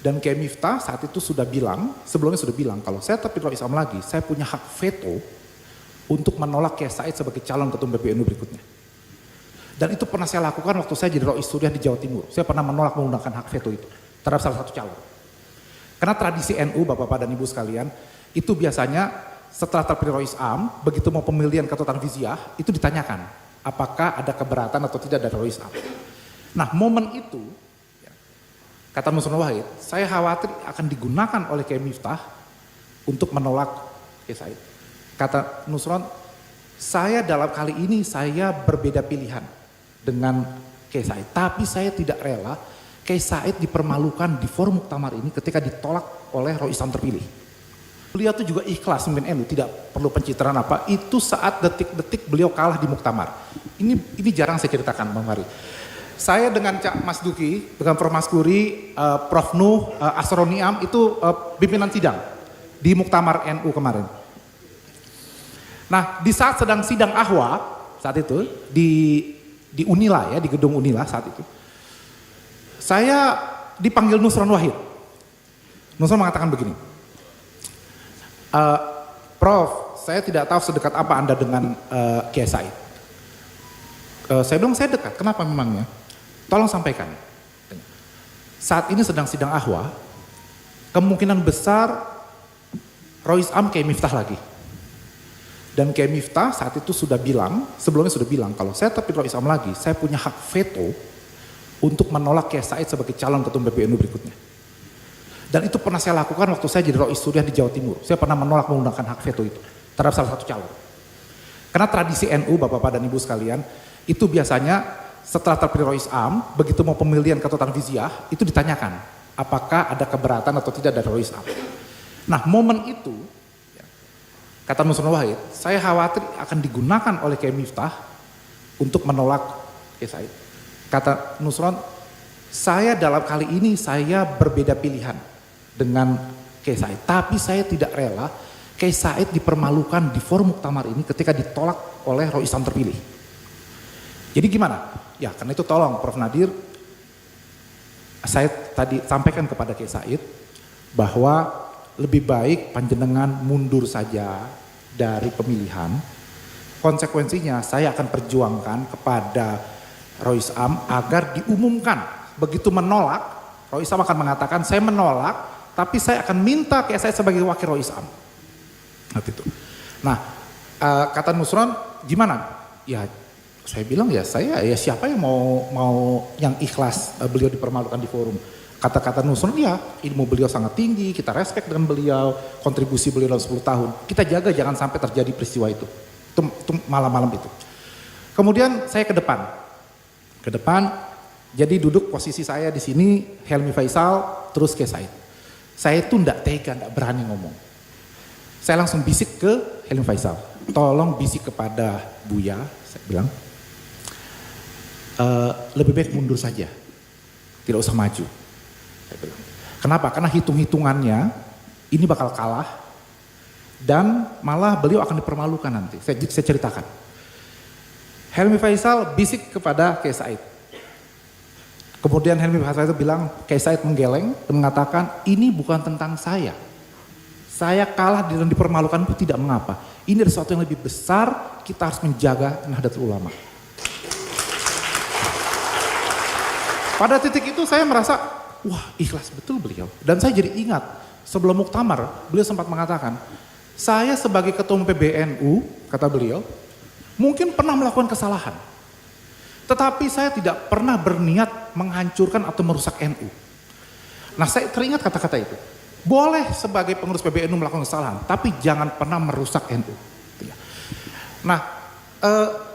Dan Kiai Miftah saat itu sudah bilang, sebelumnya sudah bilang, kalau saya tetap Islam lagi, saya punya hak veto untuk menolak Kiai Said sebagai calon ketua PBNU berikutnya. Dan itu pernah saya lakukan waktu saya jadi Rois Suriah di Jawa Timur. Saya pernah menolak menggunakan hak veto itu terhadap salah satu calon. Karena tradisi NU, Bapak-Bapak dan Ibu sekalian, itu biasanya setelah terpilih Rois Am, begitu mau pemilihan ketua Tanfiziah, itu ditanyakan, apakah ada keberatan atau tidak dari Rois Am. Nah, momen itu, kata Nusron Wahid, saya khawatir akan digunakan oleh Kiai Miftah untuk menolak Kiai Said. Kata Nusron, saya dalam kali ini saya berbeda pilihan dengan Kiai Said, tapi saya tidak rela Kiai Said dipermalukan di forum muktamar ini ketika ditolak oleh Rois Am terpilih. Beliau itu juga ikhlas memimpin NU, tidak perlu pencitraan apa, itu saat detik-detik beliau kalah di muktamar. Ini jarang saya ceritakan, Bang Fahri. Saya dengan Cak Mas Duki, dengan Prof Mas Kuri, Prof Nuh, Asroniam itu pimpinan sidang di Muktamar NU kemarin. Nah, di saat sedang sidang Ahwa saat itu di Unila ya, di gedung Unila saat itu, saya dipanggil Nusron Wahid. Nusron mengatakan begini, Prof, saya tidak tahu sedekat apa Anda dengan Kiai Said. Saya bilang saya dekat, kenapa memangnya? Tolong sampaikan. Saat ini sedang sidang Ahwa, kemungkinan besar Rois Am Kiai Miftah lagi. Dan Kiai Miftah saat itu sudah bilang, sebelumnya sudah bilang, kalau saya tetap Rois Am lagi, saya punya hak veto untuk menolak Kiai Said sebagai calon ketua PBNU berikutnya. Dan itu pernah saya lakukan waktu saya jadi Rois Suriah di Jawa Timur. Saya pernah menolak menggunakan hak veto itu terhadap salah satu calon. Karena tradisi NU, Bapak-Bapak dan Ibu sekalian, itu biasanya setelah terpilih Rois Am, begitu mau pemilihan ketua Tanfiziah, itu ditanyakan, apakah ada keberatan atau tidak dari Rois Am. Nah, momen itu, kata Nusron Wahid, saya khawatir akan digunakan oleh Kiai Miftah untuk menolak Kiai Said. Kata Nusron, saya dalam kali ini saya berbeda pilihan dengan Kiai Said, tapi saya tidak rela Kiai Said dipermalukan di forum muktamar ini ketika ditolak oleh Rois Am terpilih. Jadi gimana? Ya karena itu tolong Prof Nadir, saya tadi sampaikan kepada Kiai Said bahwa lebih baik panjenengan mundur saja dari pemilihan. Konsekuensinya saya akan perjuangkan kepada Rois Am agar diumumkan. Begitu menolak, Rois Am akan mengatakan saya menolak, tapi saya akan minta Kiai Said sebagai wakil Rois Am. Nah, kata Nusron, gimana? Ya, saya bilang ya saya ya siapa yang mau yang ikhlas beliau dipermalukan di forum. Kata-kata Nusron, ya ilmu beliau sangat tinggi, kita respect dengan beliau, kontribusi beliau dalam 10 tahun. Kita jaga jangan sampai terjadi peristiwa itu malam-malam itu. Kemudian saya ke depan, jadi duduk posisi saya di sini, Helmi Faisal, terus Kiai Said. Saya itu enggak tega, enggak berani ngomong. Saya langsung bisik ke Helmi Faisal, tolong bisik kepada Buya, saya bilang, lebih baik mundur saja, tidak usah maju. Saya bilang. Kenapa? Karena hitung-hitungannya ini bakal kalah dan malah beliau akan dipermalukan nanti. Saya ceritakan. Helmi Faisal bisik kepada Kiai Said. Kemudian Helmi Faisal itu bilang, Kiai Said menggeleng dan mengatakan, ini bukan tentang saya. Saya kalah dan dipermalukan itu tidak mengapa. Ini ada sesuatu yang lebih besar, kita harus menjaga Nahdlatul Ulama. Pada titik itu saya merasa, wah ikhlas betul beliau. Dan saya jadi ingat, sebelum muktamar, beliau sempat mengatakan, saya sebagai ketua PBNU, kata beliau, mungkin pernah melakukan kesalahan. Tetapi saya tidak pernah berniat menghancurkan atau merusak NU. Nah saya teringat kata-kata itu. Boleh sebagai pengurus PBNU melakukan kesalahan, tapi jangan pernah merusak NU. Nah,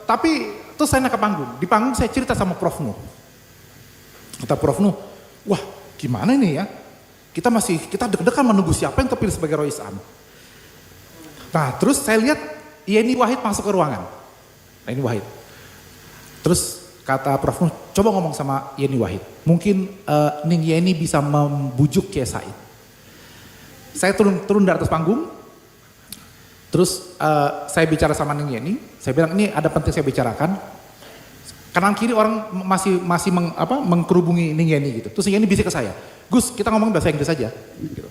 tapi terus saya naik ke panggung. Di panggung saya cerita sama Prof Nuh. Kata Prof Nuh, wah gimana ini ya? Kita deg-degan menunggu siapa yang terpilih sebagai Rois Am. Nah terus saya lihat Yeni Wahid masuk ke ruangan. Nah ini Wahid. Terus kata Prof Nuh, coba ngomong sama Yeni Wahid. Mungkin Ning Yeni bisa membujuk Kiai Said. Saya turun dari atas panggung. Terus saya bicara sama Ning Yeni. Saya bilang ini ada penting saya bicarakan. Kanan kiri orang masih mengkerubungi Ningyeni gitu. Terus Ningyeni bisik ke saya, Gus kita ngomong bahasa Inggris aja. Gitu.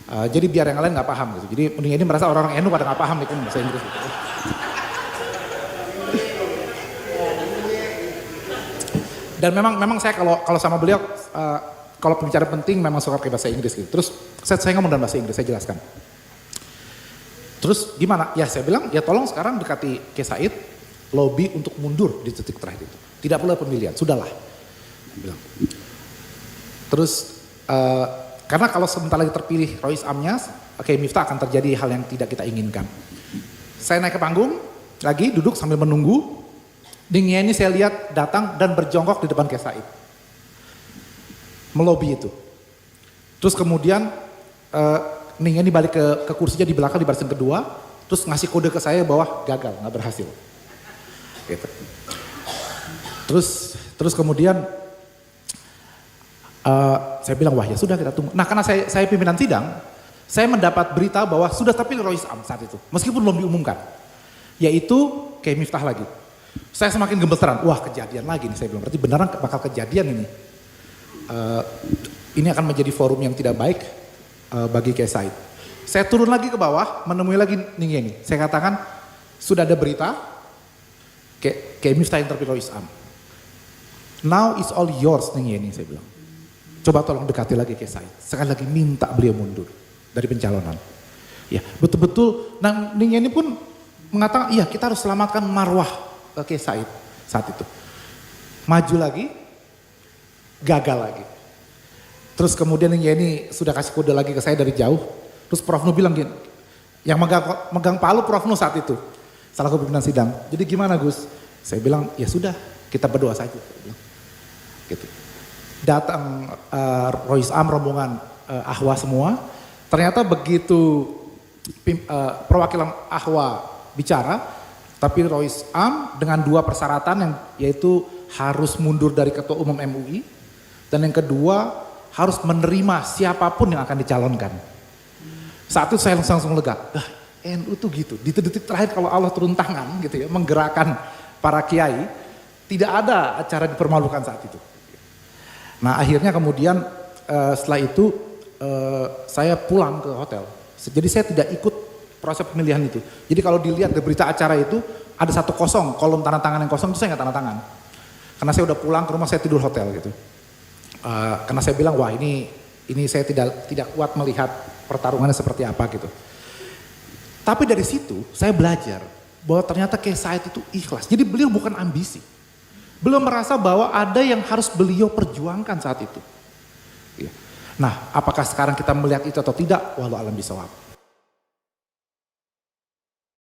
Jadi biar yang lain nggak paham gitu. Jadi Ningyeni merasa orang-orang NU pada nggak paham nih bahasa Inggris. Gitu. Dan memang saya kalau sama beliau kalau pembicara penting memang suka pakai bahasa Inggris gitu. Terus saya ngomong dalam bahasa Inggris, saya jelaskan. Terus gimana? Ya saya bilang ya tolong sekarang dekati Kiai Said, lobby untuk mundur di titik terakhir itu. Tidak perlu pemilihan, sudahlah. Bilang. Terus karena kalau sebentar lagi terpilih Rois Amnya, Kiai Miftah akan terjadi hal yang tidak kita inginkan. Saya naik ke panggung, lagi duduk sambil menunggu. Ningyeni saya lihat datang dan berjongkok di depan Kiai Said. Melobi itu. Terus kemudian Ningyeni balik ke kursinya di belakang di barisan kedua. Terus ngasih kode ke saya bahwa gagal, gak berhasil. Gitu. Terus kemudian saya bilang wah ya sudah kita tunggu. Nah karena saya pimpinan sidang, saya mendapat berita bahwa sudah terpilih Rois Am saat itu. Meskipun belum diumumkan. Yaitu Kiai Miftah lagi. Saya semakin gemeteran, wah kejadian lagi nih saya bilang, berarti beneran bakal kejadian ini. Ini akan menjadi forum yang tidak baik bagi Kiai Said. Saya turun lagi ke bawah, menemui lagi Ningyeni. Saya katakan, sudah ada berita, Kiai Miftah yang terpilih Rois Am. Now it's all yours Ningyeni, saya bilang. Coba tolong dekati lagi Kiai Said. Sekali lagi minta beliau mundur dari pencalonan. Ya betul-betul, nah Ningyeni pun mengatakan, iya kita harus selamatkan marwah Kiai Said saat itu. Maju lagi, gagal lagi. Terus kemudian Ningyeni sudah kasih kode lagi ke saya dari jauh. Terus Prof Nu bilang gini, yang megang palu Prof Nu saat itu. Salah pimpinan sidang. Jadi gimana Gus? Saya bilang ya sudah kita berdoa saja. Gitu. Datang Rois Am rombongan Ahwa semua. Ternyata begitu perwakilan Ahwa bicara, tapi Rois Am dengan dua persyaratan yang yaitu harus mundur dari ketua umum MUI dan yang kedua harus menerima siapapun yang akan dicalonkan. Saat itu saya langsung lega. NU tuh gitu. Di detik terakhir kalau Allah turun tangan gitu ya, menggerakkan para kiai, tidak ada acara dipermalukan saat itu. Nah akhirnya kemudian setelah itu saya pulang ke hotel. Jadi saya tidak ikut proses pemilihan itu. Jadi kalau dilihat di berita acara itu ada 1-0, kolom tanda tangan yang kosong itu saya nggak tanda tangan. Karena saya udah pulang ke rumah, saya tidur hotel gitu. Karena saya bilang wah ini saya tidak kuat melihat pertarungannya seperti apa gitu. Tapi dari situ saya belajar bahwa ternyata Kiai Said itu ikhlas. Jadi beliau bukan ambisi. Beliau merasa bahwa ada yang harus beliau perjuangkan saat itu. Nah apakah sekarang kita melihat itu atau tidak? Walau alam bisawab.